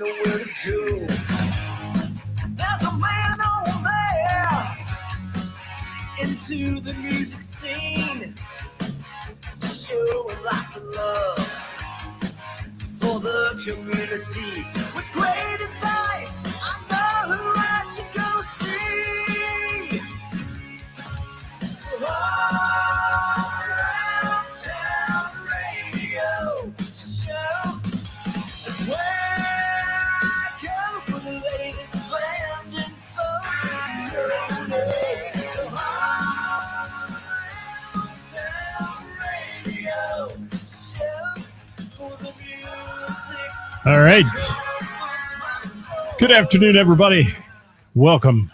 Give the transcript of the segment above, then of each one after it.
know where to go. There's a man over there into the music scene, showing lots of love for the community with great advice. I know who I should go see. So all around town radio show is where I go for the latest band info. So all around town radio show for the music. All right. Good afternoon, everybody. Welcome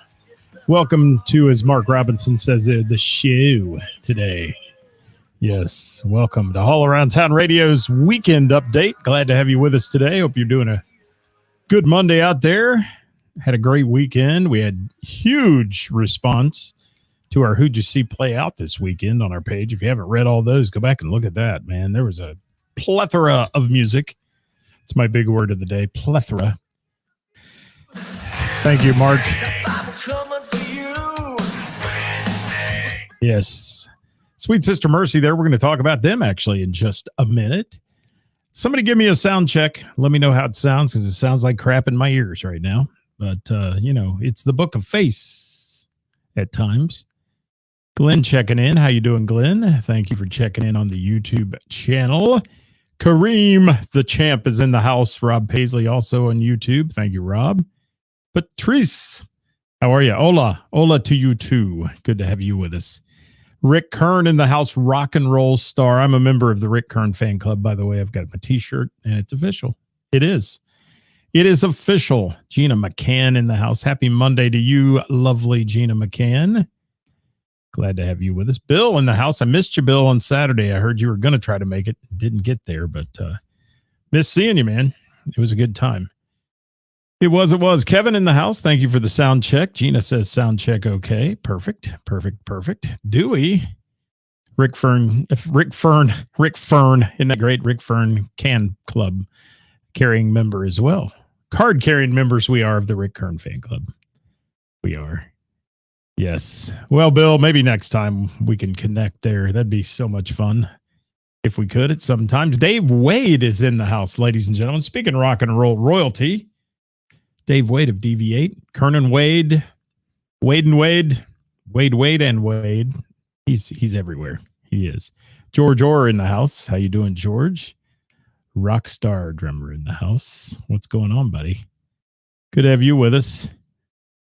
to, as Mark Robinson says, the show today. Yes, welcome to All Around Town Radio's weekend update. Glad to have you with us today. Hope you're doing a good Monday out there. Had a great weekend. We had huge response to our Who'd You See Play Out this weekend on our page. If you haven't read all those, go back and look at that, man. There was a plethora of music. It's my big word of the day, plethora. Thank you, Mark. Yes. Sweet Sister Mercy there. We're going to talk about them actually in just a minute. Somebody give me a sound check. Let me know how it sounds, because it sounds like crap in my ears right now. But, it's the Book of Face at times. Glenn checking in. How you doing, Glenn? Thank you for checking in on the YouTube channel. Kareem, the champ, is in the house. Rob Paisley also on YouTube. Thank you, Rob. Patrice, how are you? Hola to you too. Good to have you with us. Rick Kern in the house, rock and roll star. I'm a member of the Rick Kern fan club, by the way. I've got my t-shirt, and it's official. It is official. Gina McCann in the house. Happy Monday to you, lovely Gina McCann. Glad to have you with us. Bill in the house. I missed you, Bill, on Saturday. I heard you were going to try to make it. Didn't get there, but missed seeing you, man. It was a good time. It was. Kevin in the house. Thank you for the sound check. Gina says sound check okay. Perfect. Dewey. Rick Fern. Isn't that great? Rick Fern Can Club carrying member as well. Card carrying members we are of the Rick Kern fan club. We are. Yes. Well, Bill, maybe next time we can connect there. That'd be so much fun if we could at some times. Dave Wade is in the house, ladies and gentlemen. Speaking of rock and roll royalty, Dave Wade of DV8, Kernan Wade, Wade and Wade, Wade and Wade. He's everywhere. He is. George Orr in the house. How you doing, George? Rockstar drummer in the house. What's going on, buddy? Good to have you with us.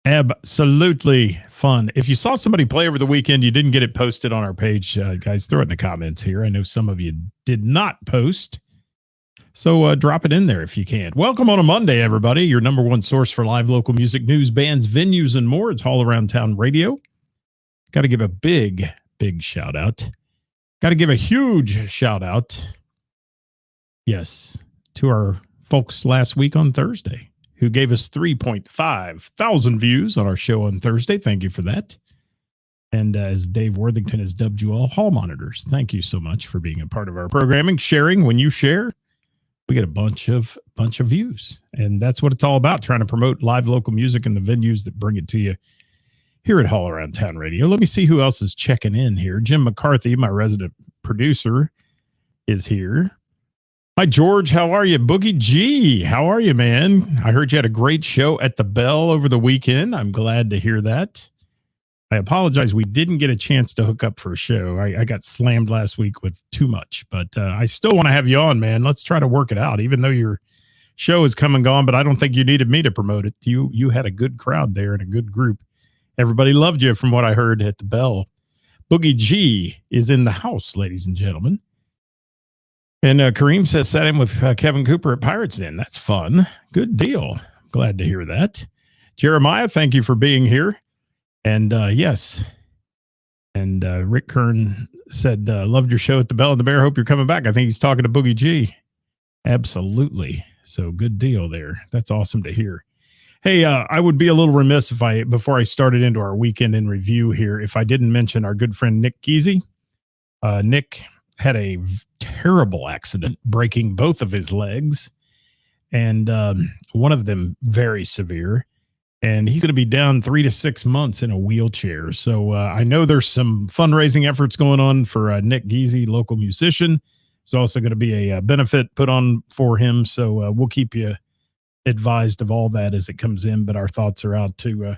Absolutely fun. If you saw somebody play over the weekend, you didn't get it posted on our page, guys, throw it in the comments here. I know some of you did not post, so drop it in there if you can. Welcome on a Monday, everybody. Your number one source for live local music, news, bands, venues, and more. It's All Around Town Radio. Got to give a big shout out. Got to give a huge shout out, yes, to our folks last week on Thursday, who gave us 3.5 thousand views on our show on Thursday. Thank you for that. And as Dave Worthington has dubbed you all, hall monitors, thank you so much for being a part of our programming. Sharing, when you share, we get a bunch of views. And that's what it's all about, trying to promote live local music and the venues that bring it to you here at All Around Town Radio. Let me see who else is checking in here. Jim McCarthy, my resident producer, is here. Hi, George. How are you? Boogie G, how are you, man? I heard you had a great show at the Bell over the weekend. I'm glad to hear that. I apologize. We didn't get a chance to hook up for a show. I got slammed last week with too much, but I still want to have you on, man. Let's try to work it out, even though your show is come and gone, but I don't think you needed me to promote it. You had a good crowd there and a good group. Everybody loved you from what I heard at the Bell. Boogie G is in the house, ladies and gentlemen. And Kareem says, sat in with Kevin Cooper at Pirates Den. That's fun. Good deal. Glad to hear that. Jeremiah, thank you for being here. And yes. And Rick Kern said, loved your show at the Bell and the Bear. Hope you're coming back. I think he's talking to Boogie G. Absolutely. So good deal there. That's awesome to hear. Hey, I would be a little remiss before I started into our weekend in review here, if I didn't mention our good friend Nick Kesey. Nick had a terrible accident, breaking both of his legs. and one of them very severe. And he's going to be down 3 to 6 months in a wheelchair. So I know there's some fundraising efforts going on for Nick Geezy, local musician. There's also going to be a benefit put on for him. So we'll keep you advised of all that as it comes in. But our thoughts are out to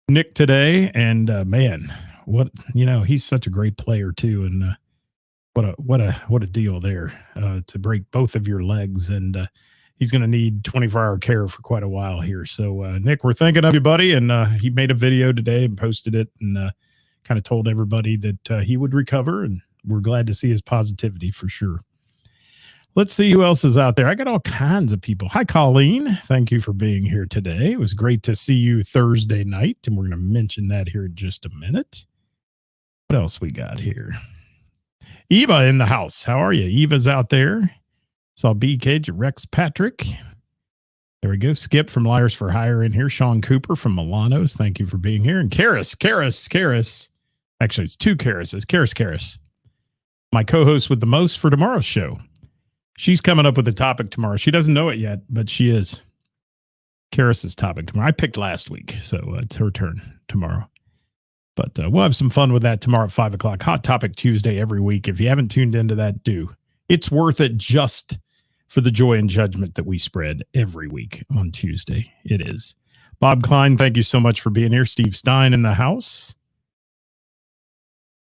Nick today. And man, he's such a great player too. And what a deal there to break both of your legs. And he's going to need 24-hour care for quite a while here. So, Nick, we're thinking of you, buddy. And he made a video today and posted it and kind of told everybody that he would recover. And we're glad to see his positivity for sure. Let's see who else is out there. I got all kinds of people. Hi, Colleen. Thank you for being here today. It was great to see you Thursday night. And we're going to mention that here in just a minute. What else we got here? Eva in the house. How are you? Eva's out there. Saw BKJ, Rex Patrick. There we go. Skip from Liars for Hire in here. Sean Cooper from Milano's. Thank you for being here. And Karis. Actually, it's two Karises. Karis. My co-host with the most for tomorrow's show. She's coming up with a topic tomorrow. She doesn't know it yet, but she is. Karis's topic tomorrow. I picked last week, so it's her turn tomorrow. But we'll have some fun with that tomorrow at 5 o'clock. Hot Topic Tuesday every week. If you haven't tuned into that, do. It's worth it just for the joy and judgment that we spread every week on Tuesday. It is. Bob Klein, thank you so much for being here. Steve Stein in the house.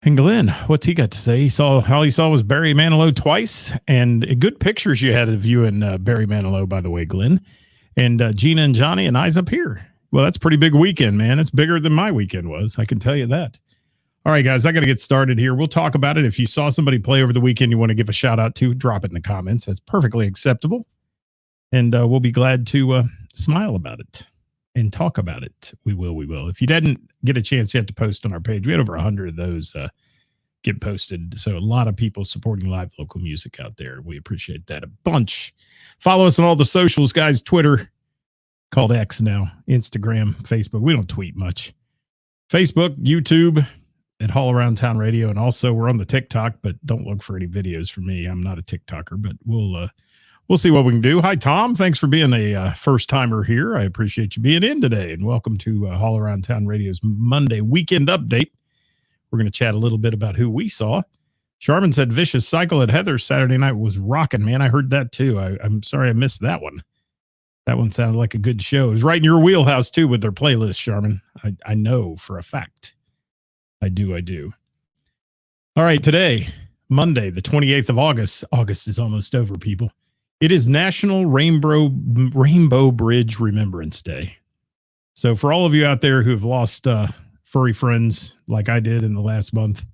And Glenn, what's he got to say? All he saw was Barry Manilow twice, and good pictures you had of you and Barry Manilow, by the way, Glenn. And Gina and Johnny and Eyes Up Here. Well, that's a pretty big weekend, man. It's bigger than my weekend was. I can tell you that. All right, guys, I got to get started here. We'll talk about it. If you saw somebody play over the weekend you want to give a shout out to, drop it in the comments. That's perfectly acceptable. And we'll be glad to smile about it and talk about it. We will. If you didn't get a chance yet to post on our page, we had over 100 of those get posted. So a lot of people supporting live local music out there. We appreciate that a bunch. Follow us on all the socials, guys. Twitter, called X now, Instagram, Facebook. We don't tweet much. Facebook, YouTube, at All Around Town Radio. And also we're on the TikTok, but don't look for any videos from me. I'm not a TikToker, but we'll see what we can do. Hi, Tom. Thanks for being a first timer here. I appreciate you being in today, and welcome to All Around Town Radio's Monday weekend update. We're going to chat a little bit about who we saw. Charmin said Vicious Cycle at Heather's Saturday night was rocking, man. I heard that too. I'm sorry I missed that one. That one sounded like a good show. It was right in your wheelhouse too with their playlist, Charmin. I know for a fact. I do. All right, today, Monday, the 28th of August. August is almost over, people. It is National Rainbow Bridge Remembrance Day. So for all of you out there who have lost furry friends like I did in the last month,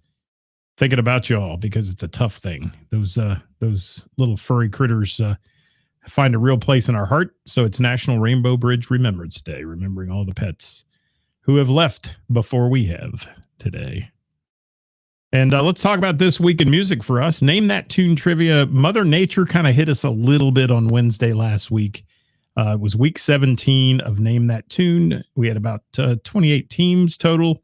thinking about you all because it's a tough thing. Those little furry critters find a real place in our heart. So it's National Rainbow Bridge Remembrance Day, remembering all the pets who have left before we have today. And let's talk about this week in music for us. Name That Tune trivia. Mother Nature kind of hit us a little bit on Wednesday last week. It was week 17 of Name That Tune. We had about 28 teams total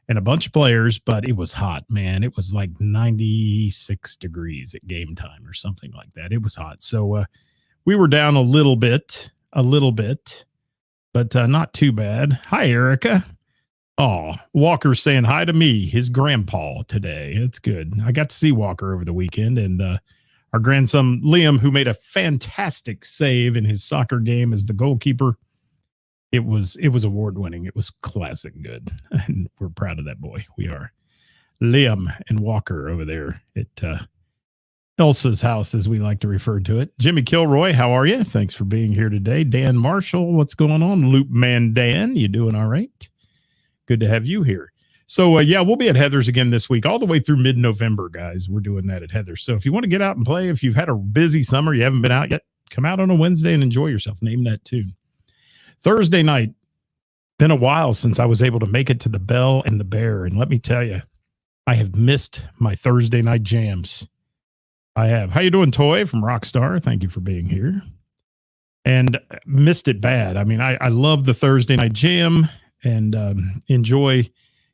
and a bunch of players, but it was hot, man. It was like 96 degrees at game time or something like that. It was hot. So we were down a little bit, but not too bad. Hi, Erica. Oh, Walker's saying hi to me, his grandpa, today. It's good. I got to see Walker over the weekend, and our grandson, Liam, who made a fantastic save in his soccer game as the goalkeeper. It was award-winning. It was classic good, and we're proud of that boy. We are. Liam and Walker over there at Elsa's house, as we like to refer to it. Jimmy Kilroy, how are you? Thanks for being here today. Dan Marshall, what's going on? Loop Man Dan, you doing all right? Good to have you here. So, we'll be at Heather's again this week, all the way through mid-November, guys. We're doing that at Heather's. So if you want to get out and play, if you've had a busy summer, you haven't been out yet, come out on a Wednesday and enjoy yourself. Name That Tune. Thursday night, been a while since I was able to make it to the Bell and the Bear. And let me tell you, I have missed my Thursday night jams. I have. How you doing, Toy from Rockstar? Thank you for being here. And missed it bad. I mean, I love the Thursday night jam and enjoy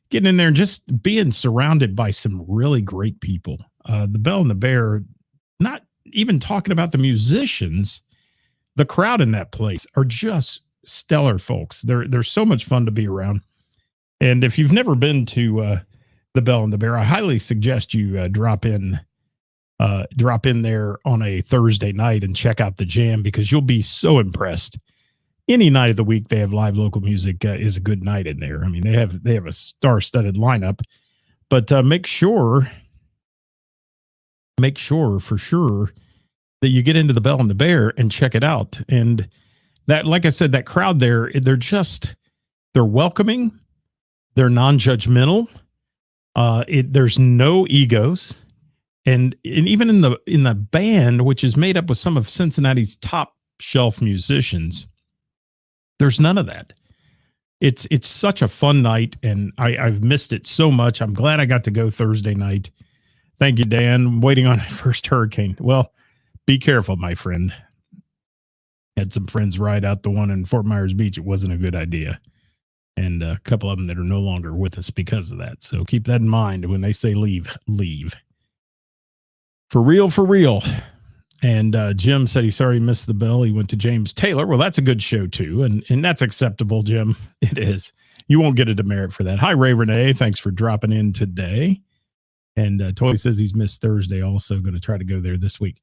getting in there and just being surrounded by some really great people. The Bell and the Bear, not even talking about the musicians, the crowd in that place are just stellar folks. They're so much fun to be around. And if you've never been to the Bell and the Bear, I highly suggest you drop in there on a Thursday night and check out the jam, because you'll be so impressed. Any night of the week they have live local music is a good night in there. I mean, they have a star-studded lineup, but make sure for sure that you get into the Bell and the Bear and check it out. And that, like I said, that crowd there, they're welcoming, they're non-judgmental. There's no egos. And even in the band, which is made up with some of Cincinnati's top shelf musicians, there's none of that. It's such a fun night, and I've missed it so much. I'm glad I got to go Thursday night. Thank you, Dan. I'm waiting on my first hurricane. Well, be careful, my friend. Had some friends ride out the one in Fort Myers Beach. It wasn't a good idea. And a couple of them that are no longer with us because of that. So keep that in mind when they say leave. For real. And Jim said he's sorry he missed the Bell. He went to James Taylor. Well, that's a good show, too. And that's acceptable, Jim. It is. You won't get a demerit for that. Hi, Ray Renee. Thanks for dropping in today. And Toy says he's missed Thursday also. Going to try to go there this week.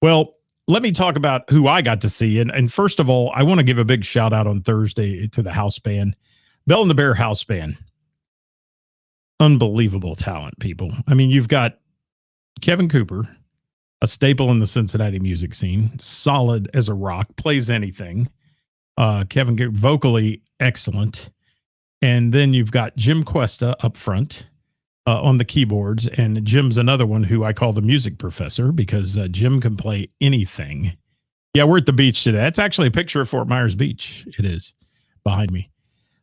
Well, let me talk about who I got to see. And first of all, I want to give a big shout out on Thursday to the house band. Bell and the Bear house band. Unbelievable talent, people. I mean, you've got Kevin Cooper, a staple in the Cincinnati music scene, solid as a rock, plays anything. Kevin Cooper, vocally excellent. And then you've got Jim Cuesta up front on the keyboards. And Jim's another one who I call the music professor, because Jim can play anything. Yeah, we're at the beach today. That's actually a picture of Fort Myers Beach. It is behind me.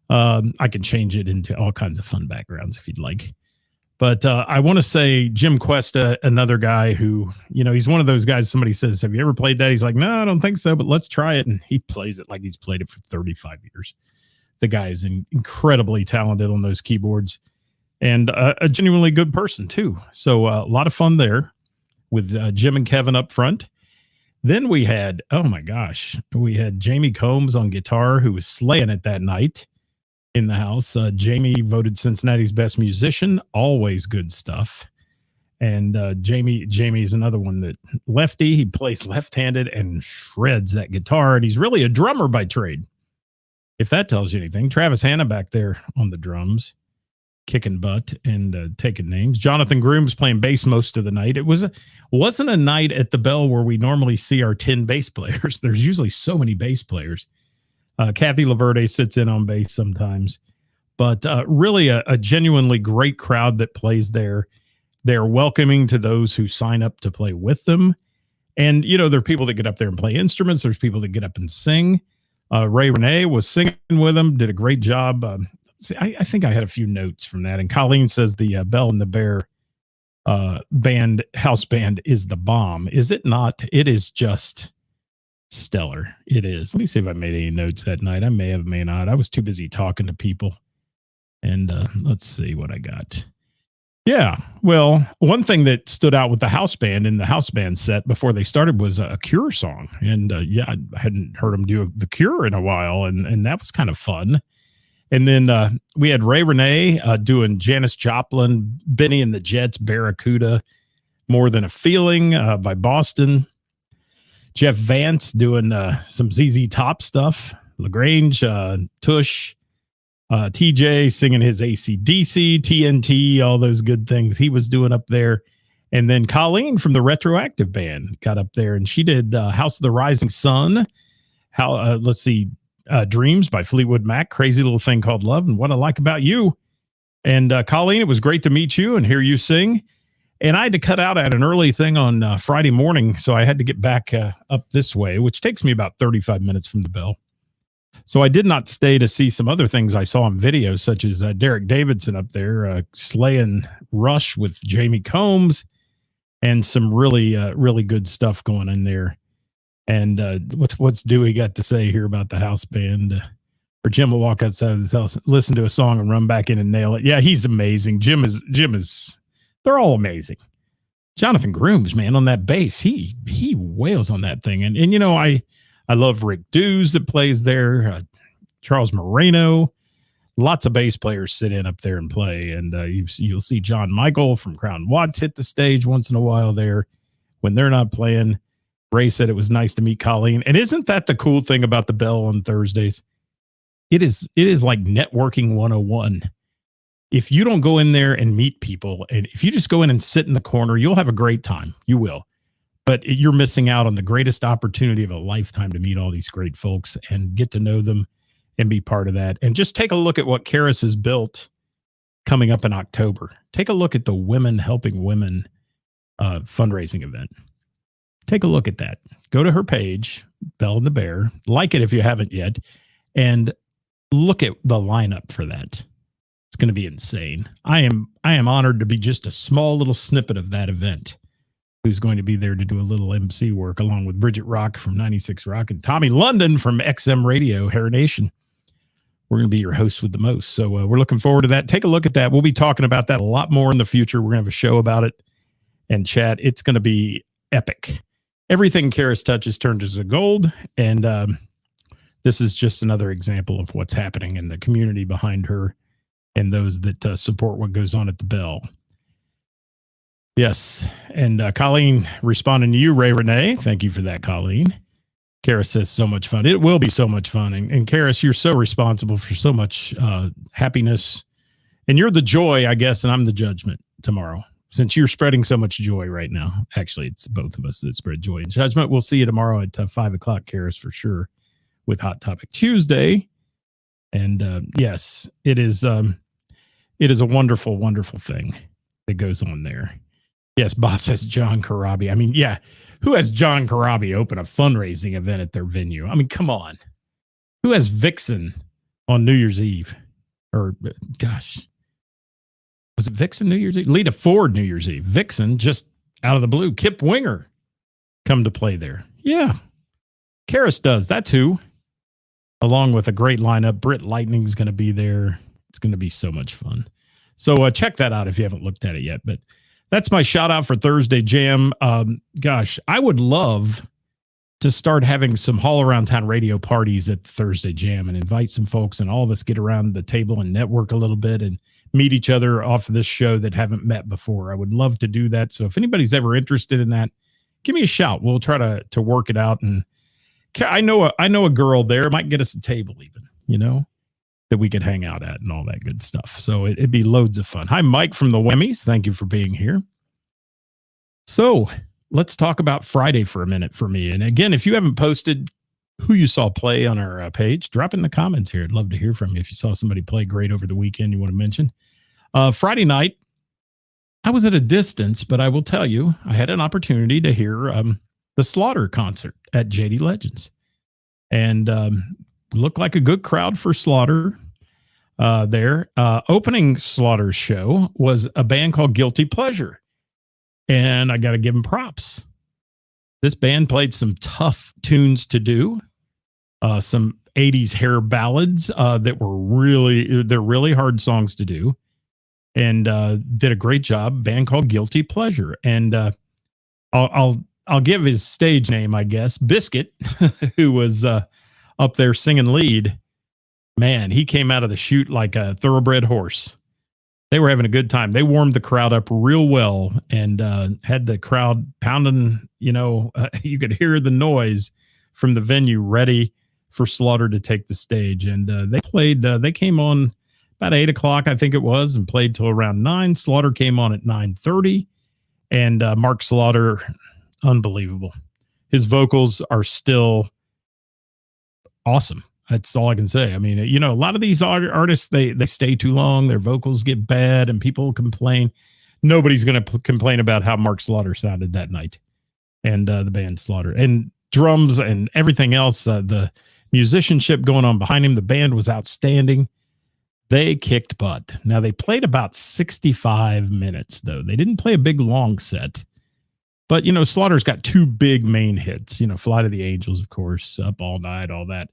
I can change it into all kinds of fun backgrounds if you'd like. But I want to say Jim Cuesta, another guy who, he's one of those guys, somebody says, have you ever played that? He's like, no, I don't think so, but let's try it. And he plays it like he's played it for 35 years. The guy is incredibly talented on those keyboards, and a genuinely good person too. So a lot of fun there with Jim and Kevin up front. Then we had Jamie Combs on guitar, who was slaying it that night in the house. Jamie voted Cincinnati's best musician. Always good stuff. And Jamie is another one that lefty. He plays left-handed and shreds that guitar. And he's really a drummer by trade, if that tells you anything. Travis Hanna back there on the drums, kicking butt and taking names. Jonathan Groom's playing bass most of the night. It wasn't a night at the Bell where we normally see our 10 bass players. There's usually so many bass players. Kathy Laverde sits in on bass sometimes, but really a genuinely great crowd that plays there. They're welcoming to those who sign up to play with them. And, there are people that get up there and play instruments. There's people that get up and sing. Ray Renee was singing with them, did a great job. I think I had a few notes from that. And Colleen says the Bell and the Bear house band is the bomb. Is it not? It is just stellar. It is. Let me see if I made any notes that night. I may have, may not. I was too busy talking to people. And let's see what I got. Yeah. Well, one thing that stood out with the house band in the house band set before they started was a Cure song. And I hadn't heard them do the Cure in a while. And that was kind of fun. And then we had Ray Renee doing Janis Joplin, Benny and the Jets, Barracuda, More Than a Feeling by Boston. Jeff Vance doing some ZZ Top stuff. LaGrange, Tush, TJ singing his AC/DC, TNT, all those good things he was doing up there. And then Colleen from the Retroactive Band got up there, and she did House of the Rising Sun. Dreams by Fleetwood Mac, Crazy Little Thing Called Love, and What I Like About You. And Colleen, it was great to meet you and hear you sing. And I had to cut out at an early thing on Friday morning, so I had to get back up this way, which takes me about 35 minutes from the Bell. So I did not stay to see some other things I saw on video, such as Derek Davidson up there slaying Rush with Jamie Combs, and some really, really good stuff going in there. And what's Dewey got to say here about the house band? Or Jim will walk outside of his house, listen to a song, and run back in and nail it. Yeah, he's amazing. Jim is. They're all amazing. Jonathan Grooms, man, on that bass, he wails on that thing. And I love Rick Dews that plays there. Charles Moreno. Lots of bass players sit in up there and play. And you'll see John Michael from Crown Watts hit the stage once in a while there when they're not playing. Ray said it was nice to meet Colleen. And isn't that the cool thing about the Bell on Thursdays? It is like networking 101. If you don't go in there and meet people, and if you just go in and sit in the corner, you'll have a great time. You will. But you're missing out on the greatest opportunity of a lifetime to meet all these great folks and get to know them and be part of that. And just take a look at what Karis has built coming up in October. Take a look at the Women Helping Women fundraising event. Take a look at that. Go to her page, Belle and the Bear. Like it if you haven't yet. And look at the lineup for that. It's going to be insane. I am honored to be just a small little snippet of that event. Who's going to be there to do a little MC work along with Bridget Rock from 96 Rock and Tommy London from XM Radio, Hair Nation. We're going to be your hosts with the most. So we're looking forward to that. Take a look at that. We'll be talking about that a lot more in the future. We're going to have a show about it and chat. It's going to be epic. Everything Karis touches turns to gold. And this is just another example of what's happening in the community behind her and those that support what goes on at the Bell. Yes. And Colleen responding to you, Ray Renee. Thank you for that, Colleen. Karis says so much fun. It will be so much fun. And Karis, you're so responsible for so much happiness. And you're the joy, I guess, and I'm the judgment tomorrow. Since you're spreading so much joy right now. Actually, it's both of us that spread joy and judgment. We'll see you tomorrow at 5 o'clock, Karis, for sure, with Hot Topic Tuesday. And yes, it is a wonderful, wonderful thing that goes on there. Yes, Bob says John Karabi. I mean, yeah, who has John Karabi open a fundraising event at their venue? I mean, come on. Who has Vixen on New Year's Eve? Or, gosh, was it Vixen New Year's Eve? Lita Ford New Year's Eve. Vixen, just out of the blue. Kip Winger come to play there. Yeah, Karis does. That's who. Along with a great lineup. Britt Lightning's going to be there. It's going to be so much fun. So check that out if you haven't looked at it yet. But that's my shout out for Thursday Jam. Gosh, I would love to start having some all around town radio parties at the Thursday Jam and invite some folks and all of us get around the table and network a little bit and meet each other off of this show that haven't met before. I would love to do that. So if anybody's ever interested in that, give me a shout. We'll try to work it out. And I know a girl there might get us a table even, that we could hang out at and all that good stuff. So it'd be loads of fun. Hi, Mike from the Wemmies. Thank you for being here. So let's talk about Friday for a minute for me. And again, if you haven't posted who you saw play on our page, drop in the comments here. I'd love to hear from you. If you saw somebody play great over the weekend, you want to mention. Friday night, I was at a distance, but I will tell you, I had an opportunity to hear the Slaughter concert at JD Legends. And looked like a good crowd for Slaughter there. Opening Slaughter's show was a band called Guilty Pleasure. And I got to give them props. This band played some tough tunes to do. Some 80s hair ballads that were they're really hard songs to do. And did a great job. Band called Guilty Pleasure. And I'll give his stage name, I guess, Biscuit, who was up there singing lead. Man, he came out of the chute like a thoroughbred horse. They were having a good time. They warmed the crowd up real well and had the crowd pounding, you could hear the noise from the venue ready for Slaughter to take the stage. And they played, they came on about 8 o'clock, I think it was, and played till around 9. Slaughter came on at 9:30. And Mark Slaughter, unbelievable. His vocals are still awesome. That's all I can say. I mean, a lot of these artists, they stay too long. Their vocals get bad and people complain. Nobody's going to complain about how Mark Slaughter sounded that night and the band Slaughter and drums and everything else. The musicianship going on behind him. The band was outstanding. They kicked butt. Now, they played about 65 minutes, though. They didn't play a big, long set. But, Slaughter's got 2 big main hits. Fly to the Angels, of course, Up All Night, all that.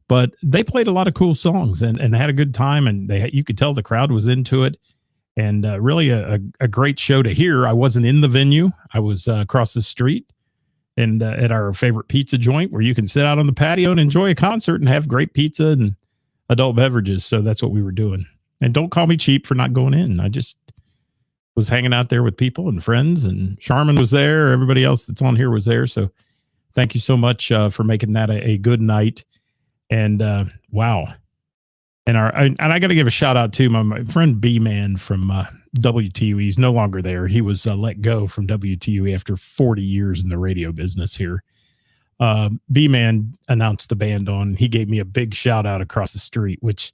But they played a lot of cool songs and had a good time. And you could tell the crowd was into it. And really a great show to hear. I wasn't in the venue. I was across the street and at our favorite pizza joint where you can sit out on the patio and enjoy a concert and have great pizza and adult beverages. So that's what we were doing. And don't call me cheap for not going in. I just was hanging out there with people and friends, and Charmin was there. Everybody else that's on here was there. So thank you so much for making that a good night. And wow. And I got to give a shout out to my friend B-Man from WTU. He's no longer there. He was let go from WTU after 40 years in the radio business here. B-Man announced the band on. He gave me a big shout out across the street, which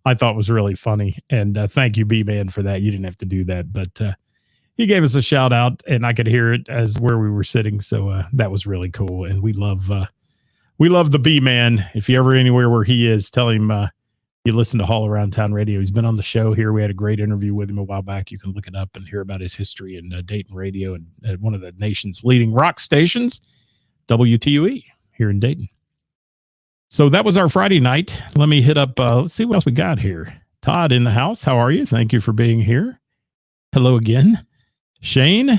I thought was really funny. And thank you, B-Man, for that. You didn't have to do that, but he gave us a shout out, and I could hear it as where we were sitting. So that was really cool. And we love the B-Man. If you're ever anywhere where he is, tell him you listen to All Around Town Radio. He's been on the show here. We had a great interview with him a while back. You can look it up and hear about his history in Dayton radio and at one of the nation's leading rock stations, WTUE, here in Dayton. So that was our Friday night. Let me hit up, let's see what else we got here. Todd in the house. How are you? Thank you for being here. Hello again. Shane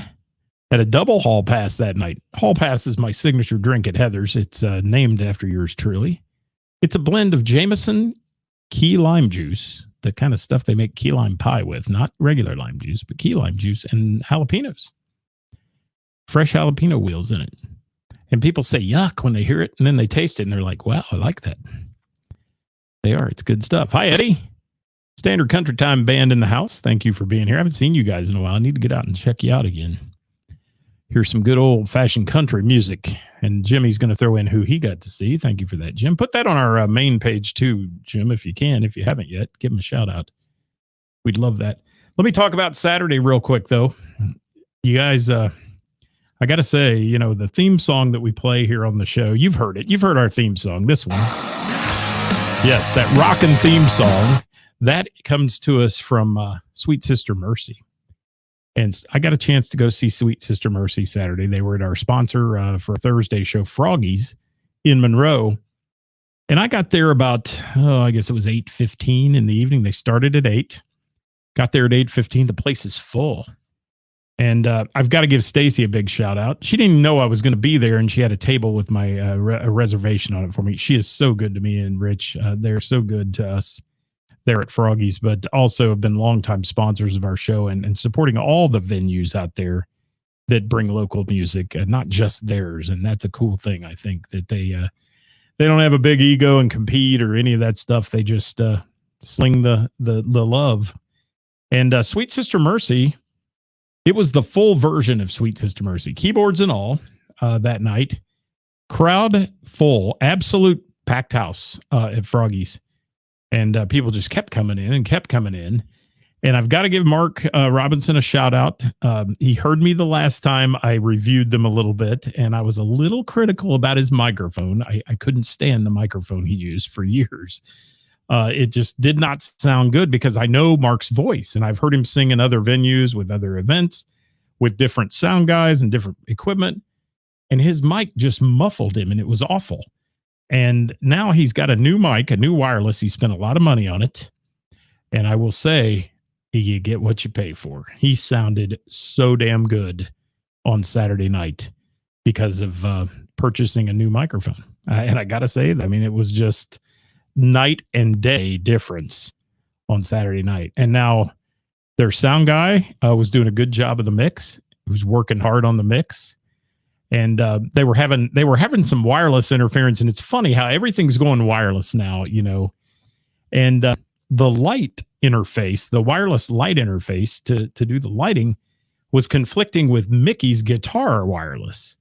had a double hall pass that night. Hall pass is my signature drink at Heather's. It's named after yours truly. It's a blend of Jameson key lime juice, the kind of stuff they make key lime pie with, not regular lime juice, but key lime juice, and jalapenos. Fresh jalapeno wheels in it. And people say yuck when they hear it, and then they taste it, and they're like, wow, I like that. They are. It's good stuff. Hi, Eddie. Standard Country Time Band in the house. Thank you for being here. I haven't seen you guys in a while. I need to get out and check you out again. Here's some good old-fashioned country music. And Jimmy's going to throw in who he got to see. Thank you for that, Jim. Put that on our main page too, Jim, if you can. If you haven't yet, give him a shout-out. We'd love that. Let me talk about Saturday real quick, though. You guys, I got to say, you know, the theme song that we play here on the show, you've heard it. You've heard our theme song, this one. Yes, that rockin' theme song. That comes to us from Sweet Sister Mercy. And I got a chance to go see Sweet Sister Mercy Saturday. They were at our sponsor for Thursday show, Froggy's, in Monroe. And I got there about, I guess it was 8:15 in the evening. They started at 8. Got there at 8:15. The place is full. And I've got to give Stacy a big shout out. She didn't even know I was going to be there, and she had a table with my a reservation on it for me. She is so good to me and Rich. They're so good to us there at Froggy's, but also have been longtime sponsors of our show and supporting all the venues out there that bring local music, not just theirs. And that's a cool thing. I think that they don't have a big ego and compete or any of that stuff. They just sling the love. And Sweet Sister Mercy, it was the full version of Sweet Sister Mercy, keyboards and all, that night. Crowd full, absolute packed house at Froggy's. And people just kept coming in and kept coming in. And I've got to give Mark Robinson a shout out. He heard me the last time I reviewed them a little bit, and I was a little critical about his microphone. I couldn't stand the microphone he used for years. It just did not sound good because I know Mark's voice, and I've heard him sing in other venues with other events with different sound guys and different equipment. And his mic just muffled him, and it was awful. And now he's got a new mic, a new wireless. He spent a lot of money on it. And I will say, you get what you pay for. He sounded so damn good on Saturday night because of purchasing a new microphone. And I got to say, I mean, it was just night and day difference on Saturday night. And now their sound guy was doing a good job of the mix. He was working hard on the mix. And they were having some wireless interference, and it's funny how everything's going wireless now, you know. And the light interface, the wireless light interface to do the lighting, was conflicting with Mickey's guitar wireless.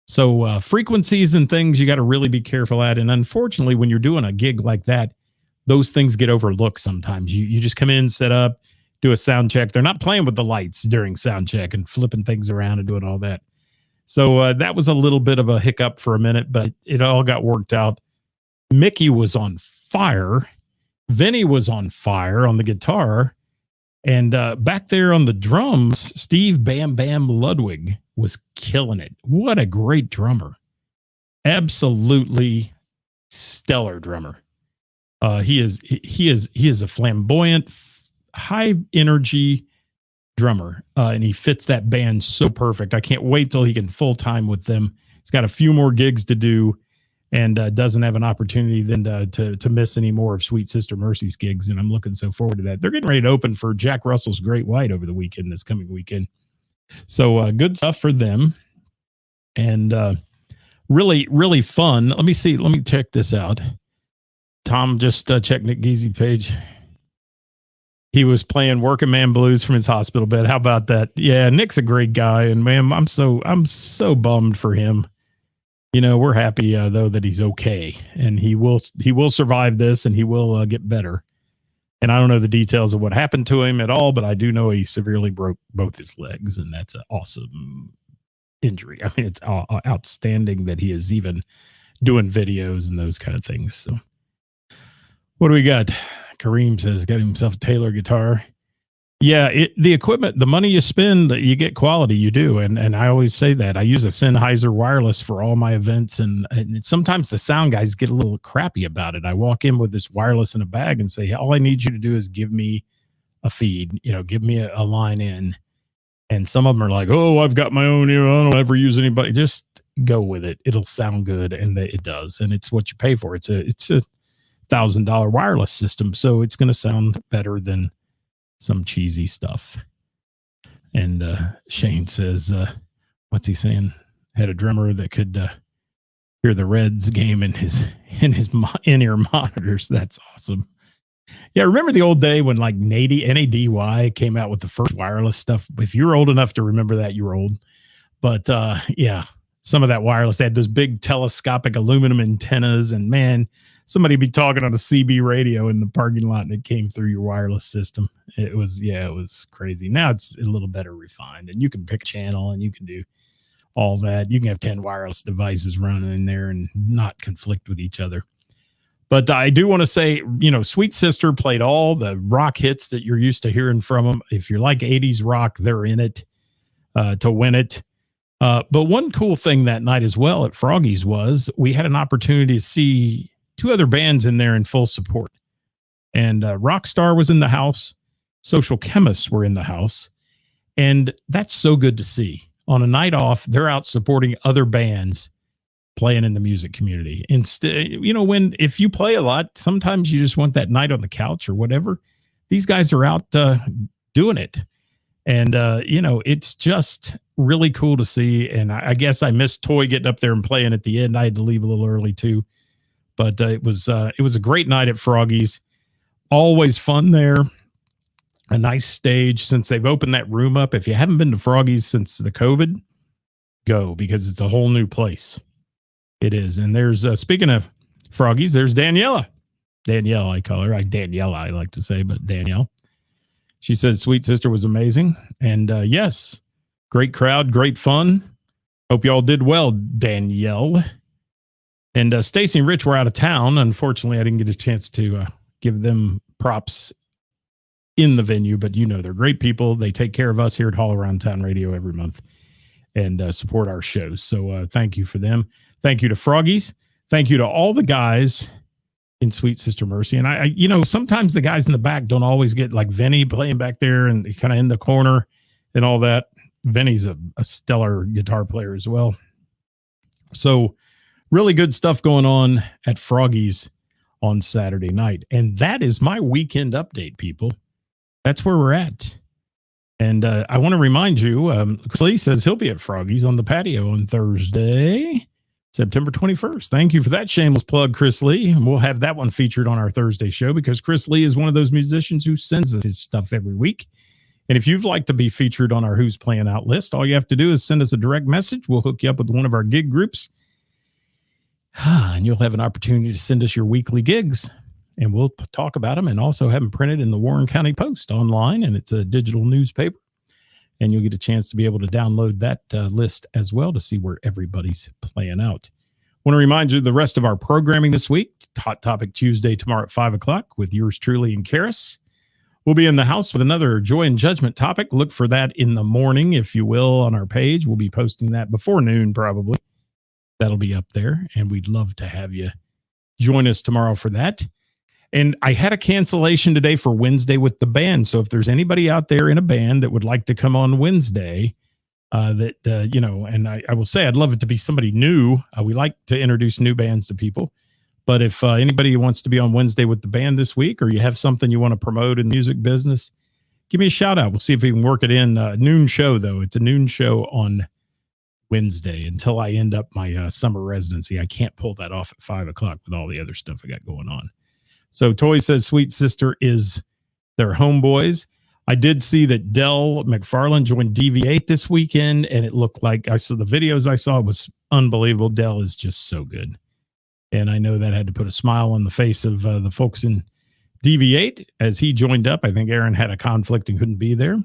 So frequencies and things you got to really be careful at. And unfortunately, when you're doing a gig like that, those things get overlooked sometimes. You just come in, set up, do a sound check. They're not playing with the lights during sound check and flipping things around and doing all that. So that was a little bit of a hiccup for a minute, but it all got worked out. Mickey was on fire. Vinny was on fire on the guitar. And back there on the drums, Steve Bam Bam Ludwig was killing it. What a great drummer. Absolutely stellar drummer. He is a flamboyant, high energy drummer, and he fits that band so perfect. I can't wait till he can full time with them He's got a few more gigs to do, and doesn't have an opportunity then to miss any more of Sweet Sister Mercy's gigs. And I'm looking so forward to that. They're getting ready to open for Jack Russell's Great White over the weekend, this coming weekend. So good stuff for them. And really, really fun. Let me see. Let me check this out. Tom just checked Nick Geezy page. He was playing Working Man Blues from his hospital bed. How about that? Yeah, Nick's a great guy. And man, I'm so bummed for him. You know, we're happy though that he's okay, and he will survive this, and he will get better. And I don't know the details of what happened to him at all, but I do know he severely broke both his legs, and that's an awesome injury. I mean, it's outstanding that he is even doing videos and those kind of things. So, what do we got? Kareem says, got himself a Taylor guitar. Yeah, the equipment, the money you spend, you get quality, you do. And I always say that. I use a Sennheiser wireless for all my events, and sometimes the sound guys get a little crappy about it. I walk in with this wireless in a bag and say, all I need you to do is give me a feed, give me a line in. And some of them are like, oh, I've got my own, I don't ever use anybody. Just go with it. It'll sound good, and it does. And it's what you pay for. It's a $1,000 wireless system, so it's going to sound better than some cheesy stuff. And Shane says, what's he saying? Had a drummer that could hear the Reds game in his in-ear monitors. That's awesome. Yeah, remember the old day when like NADY came out with the first wireless stuff? If you're old enough to remember that, you're old. But yeah, some of that wireless, they had those big telescopic aluminum antennas, and man, somebody be talking on a CB radio in the parking lot and it came through your wireless system. It was crazy. Now it's a little better refined, and you can pick a channel and you can do all that. You can have 10 wireless devices running in there and not conflict with each other. But I do want to say, Sweet Sister played all the rock hits that you're used to hearing from them. If you're like 80s rock, they're in it to win it. But one cool thing that night as well at Froggy's was we had an opportunity to see two other bands in there in full support. And Rockstar was in the house. Social Chemists were in the house. And that's so good to see. On a night off, they're out supporting other bands playing in the music community. Instead, if you play a lot, sometimes you just want that night on the couch or whatever. These guys are out doing it. And, it's just really cool to see. And I guess I missed Toy getting up there and playing at the end. I had to leave a little early too. But it was a great night at Froggy's. Always fun there. A nice stage since they've opened that room up. If you haven't been to Froggy's since the COVID, go, because it's a whole new place. It is. And there's, speaking of Froggy's, there's Daniela. Danielle, I call her. Daniela, I like to say, but Danielle. She said Sweet Sister was amazing. And yes, great crowd, great fun. Hope you all did well, Danielle. And Stacy and Rich were out of town. Unfortunately, I didn't get a chance to give them props in the venue, but they're great people. They take care of us here at All Around Town Radio every month and support our shows. So thank you for them. Thank you to Froggy's. Thank you to all the guys in Sweet Sister Mercy. And I sometimes the guys in the back don't always get, like Vinny playing back there and kind of in the corner and all that. Vinny's a stellar guitar player as well. So really good stuff going on at Froggy's on Saturday night. And that is my weekend update, people. That's where we're at. And I want to remind you, Chris Lee says he'll be at Froggy's on the patio on Thursday, September 21st. Thank you for that shameless plug, Chris Lee. And we'll have that one featured on our Thursday show because Chris Lee is one of those musicians who sends us his stuff every week. And if you'd like to be featured on our Who's Playing Out list, all you have to do is send us a direct message. We'll hook you up with one of our gig groups. And you'll have an opportunity to send us your weekly gigs. And we'll talk about them and also have them printed in the Warren County Post online. And it's a digital newspaper. And you'll get a chance to be able to download that list as well to see where everybody's playing out. Want to remind you of the rest of our programming this week. Hot Topic Tuesday tomorrow at 5 o'clock with yours truly and Karis. We'll be in the house with another Joy and Judgment topic. Look for that in the morning, if you will, on our page. We'll be posting that before noon, probably. That'll be up there. And we'd love to have you join us tomorrow for that. And I had a cancellation today for Wednesday with the band. So if there's anybody out there in a band that would like to come on Wednesday, And I will say I'd love it to be somebody new. We like to introduce new bands to people. But if anybody wants to be on Wednesday with the band this week, or you have something you want to promote in the music business, give me a shout out. We'll see if we can work it in. Noon show, though. It's a noon show on Wednesday until I end up my summer residency. I can't pull that off at 5 o'clock with all the other stuff I got going on. So Toy says Sweet Sister is their homeboys. I did see that Dell McFarland joined DV8 this weekend, and it looked like I saw the videos I saw. It was unbelievable. Dell is just so good. And I know that had to put a smile on the face of the folks in DV8 as he joined up. I think Aaron had a conflict and couldn't be there.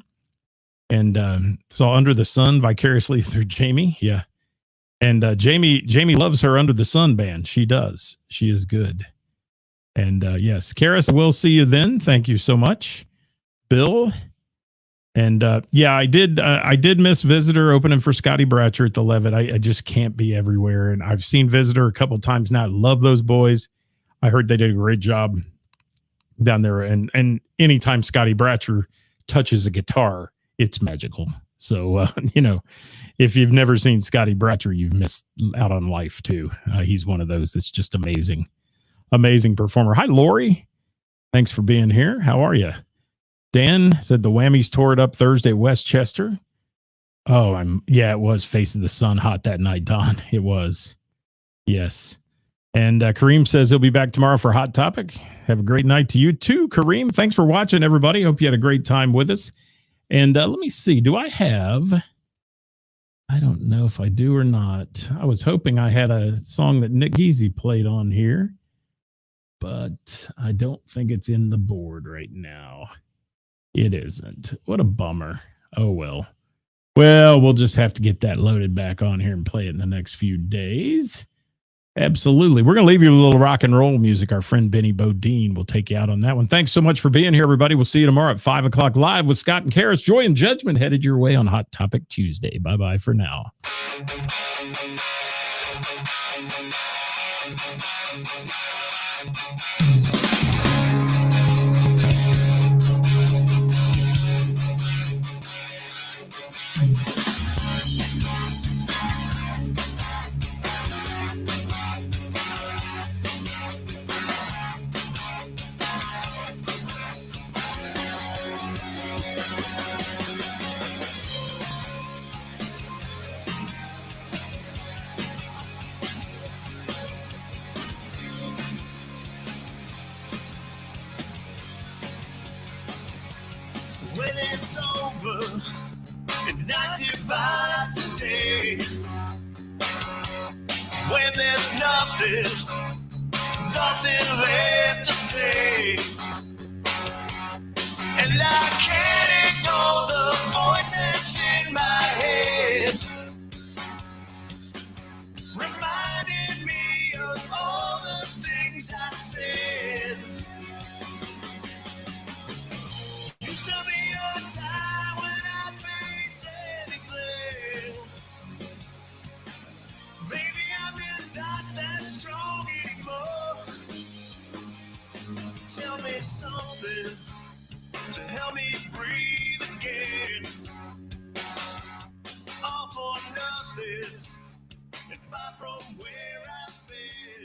And saw Under the Sun vicariously through Jamie. Yeah. And Jamie loves her Under the Sun band. She does. She is good. And yes, Karis, we'll see you then. Thank you so much, Bill. And I did miss Visitor opening for Scotty Bratcher at the Levitt. I just can't be everywhere. And I've seen Visitor a couple of times now. I love those boys. I heard they did a great job down there. And anytime Scotty Bratcher touches a guitar, it's magical. So, if you've never seen Scotty Bratcher, you've missed out on life too. He's one of those that's just amazing. Amazing performer. Hi, Lori. Thanks for being here. How are you? Dan said the Whammies tore it up Thursday at Westchester. Oh, it was Face of the Sun hot that night, Don. It was. Yes. And Kareem says he'll be back tomorrow for Hot Topic. Have a great night to you too, Kareem. Thanks for watching, everybody. Hope you had a great time with us. And let me see. I don't know if I do or not. I was hoping I had a song that Nick Geezy played on here, but I don't think it's in the board right now. It isn't. What a bummer. Oh, well. Well, we'll just have to get that loaded back on here and play it in the next few days. Absolutely. We're going to leave you with a little rock and roll music. Our friend Benny Bodine will take you out on that one. Thanks so much for being here, everybody. We'll see you tomorrow at 5 o'clock live with Scott and Karis. Joy and Judgment headed your way on Hot Topic Tuesday. Bye-bye for now. When it's over and night divides today, when there's nothing left to say, and I can't ignore the voices in my head, reminding me of all the things I said. Tell me a time when I face any glare. Maybe I'm just not that strong anymore. Tell me something to help me breathe again. All for nothing, and far from where I've been.